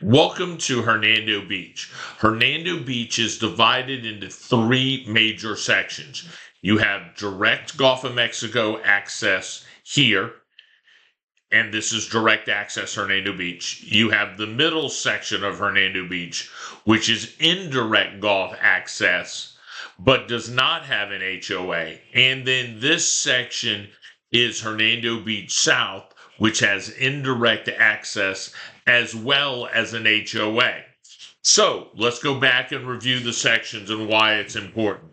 Welcome to Hernando Beach. Hernando Beach is divided into three major sections. You have direct Gulf of Mexico access here, and this is direct access Hernando Beach. You have the middle section of Hernando Beach, which is indirect Gulf access, but does not have an HOA. And then this section is Hernando Beach South, which has indirect access as well as an HOA. So let's go back and review the sections and why it's important.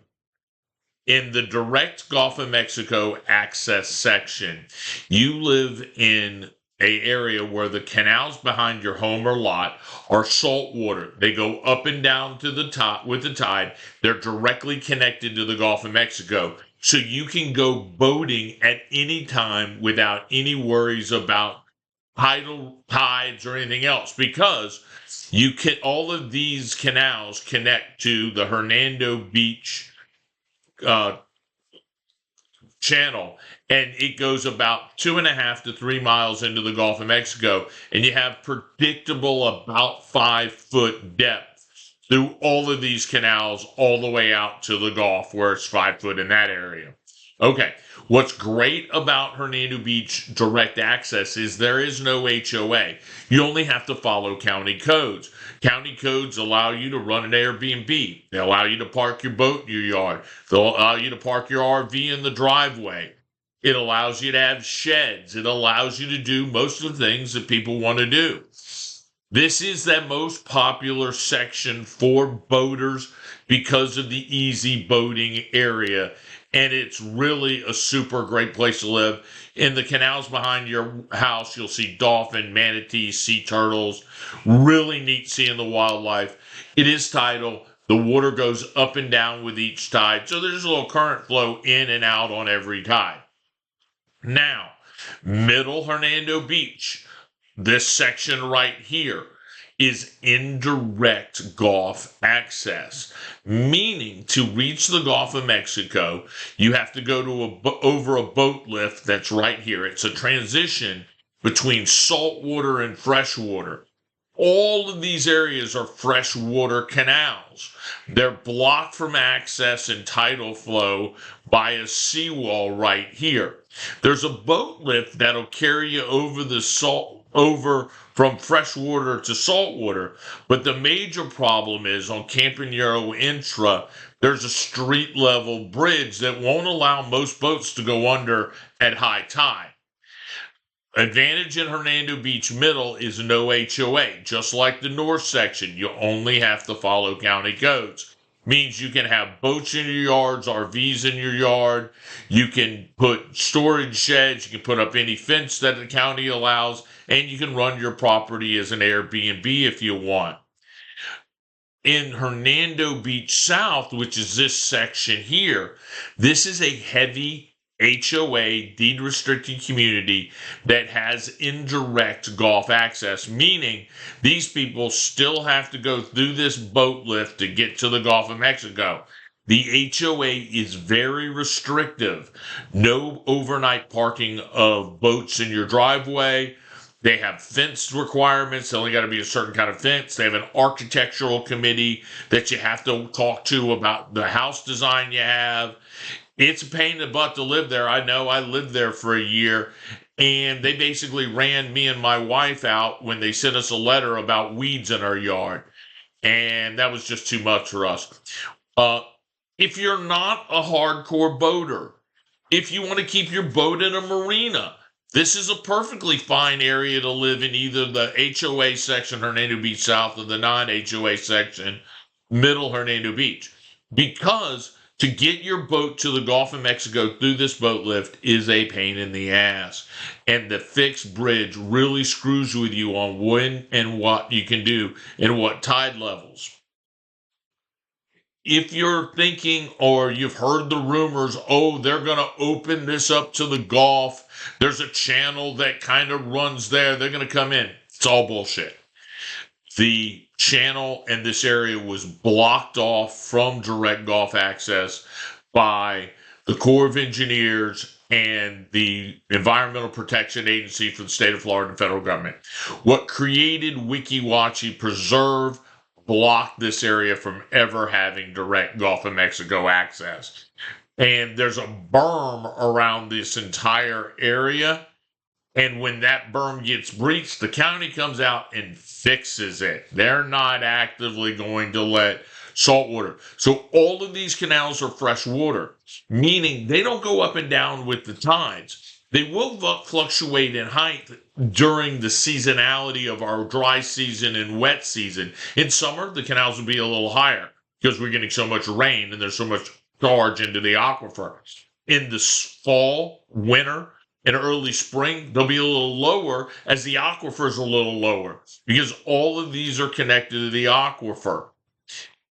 In the direct Gulf of Mexico access section, you live in a area where the canals behind your home or lot are salt water. They go up and down to the top with the tide. They're directly connected to the Gulf of Mexico. So you can go boating at any time without any worries about tidal tides or anything else because you can all of these canals connect to the Hernando Beach uh, channel, and it goes about 2.5 to 3 miles into the Gulf of Mexico, and you have predictable about 5 foot depth through all of these canals all the way out to the Gulf where it's 5 foot in that area. Okay, what's great about Hernando Beach direct access is there is no HOA. You only have to follow county codes. County codes allow you to run an Airbnb. They allow you to park your boat in your yard. They'll allow you to park your RV in the driveway. It allows you to have sheds. It allows you to do most of the things that people want to do. This is the most popular section for boaters because of the easy boating area. And it's really a super great place to live. In the canals behind your house, you'll see dolphin, manatees, sea turtles. Really neat seeing the wildlife. It is tidal. The water goes up and down with each tide. So there's a little current flow in and out on every tide. Now, middle Hernando Beach, this section right here is indirect Gulf access, meaning to reach the Gulf of Mexico, you have to go to over a boat lift that's right here. It's a transition between saltwater and freshwater. All of these areas are freshwater canals. They're blocked from access and tidal flow by a seawall right here. There's a boat lift that'll carry you over from freshwater to saltwater, but the major problem is on Campanero Intra, there's a street level bridge that won't allow most boats to go under at high tide. Advantage in Hernando Beach Middle is no HOA. Just like the north section, you only have to follow county codes. Means you can have boats in your yards, RVs in your yard. You can put storage sheds. You can put up any fence that the county allows. And you can run your property as an Airbnb if you want. In Hernando Beach South, which is this section here, this is a heavy HOA deed restricted community that has indirect Gulf access, meaning these people still have to go through this boat lift to get to the Gulf of Mexico. The HOA is very restrictive. No overnight parking of boats in your driveway. They have fence requirements. They only got to be a certain kind of fence. They have an architectural committee that you have to talk to about the house design you have. It's a pain in the butt to live there. I know I lived there for a year, and they basically ran me and my wife out when they sent us a letter about weeds in our yard. And that was just too much for us. If you're not a hardcore boater, if you want to keep your boat in a marina, this is a perfectly fine area to live in, either the HOA section, Hernando Beach South, or the non-HOA section, middle Hernando Beach. Because to get your boat to the Gulf of Mexico through this boat lift is a pain in the ass. And the fixed bridge really screws with you on when and what you can do and what tide levels. If you're thinking or you've heard the rumors, oh, they're going to open this up to the Gulf. There's a channel that kind of runs there. They're going to come in. It's all bullshit. The channel and this area was blocked off from direct Gulf access by the Corps of Engineers and the Environmental Protection Agency for the state of Florida and federal government. What created Weeki Wachee Preserve blocked this area from ever having direct Gulf of Mexico access. And there's a berm around this entire area. And when that berm gets breached, the county comes out and fixes it. They're not actively going to let salt water. So all of these canals are fresh water, meaning they don't go up and down with the tides. They will fluctuate in height during the seasonality of our dry season and wet season. In summer, the canals will be a little higher because we're getting so much rain and there's so much charge into the aquifer. In the fall, winter, and early spring, they'll be a little lower as the aquifer is a little lower because all of these are connected to the aquifer.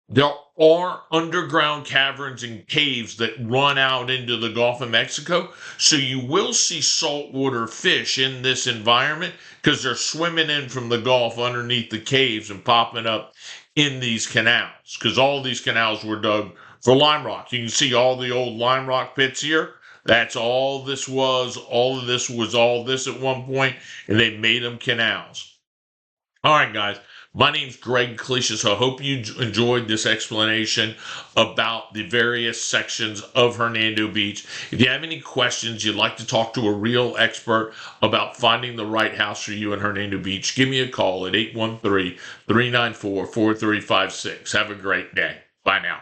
There are underground caverns and caves that run out into the Gulf of Mexico, so you will see saltwater fish in this environment because they're swimming in from the Gulf underneath the caves and popping up in these canals because all these canals were dug for lime rock. You can see all the old lime rock pits here. That's all this was. All of this was all this at one point, and they made them canals. All right, guys. My name's Greg Clecia, so I hope you enjoyed this explanation about the various sections of Hernando Beach. If you have any questions, you'd like to talk to a real expert about finding the right house for you in Hernando Beach, give me a call at 813-394-4356. Have a great day. Bye now.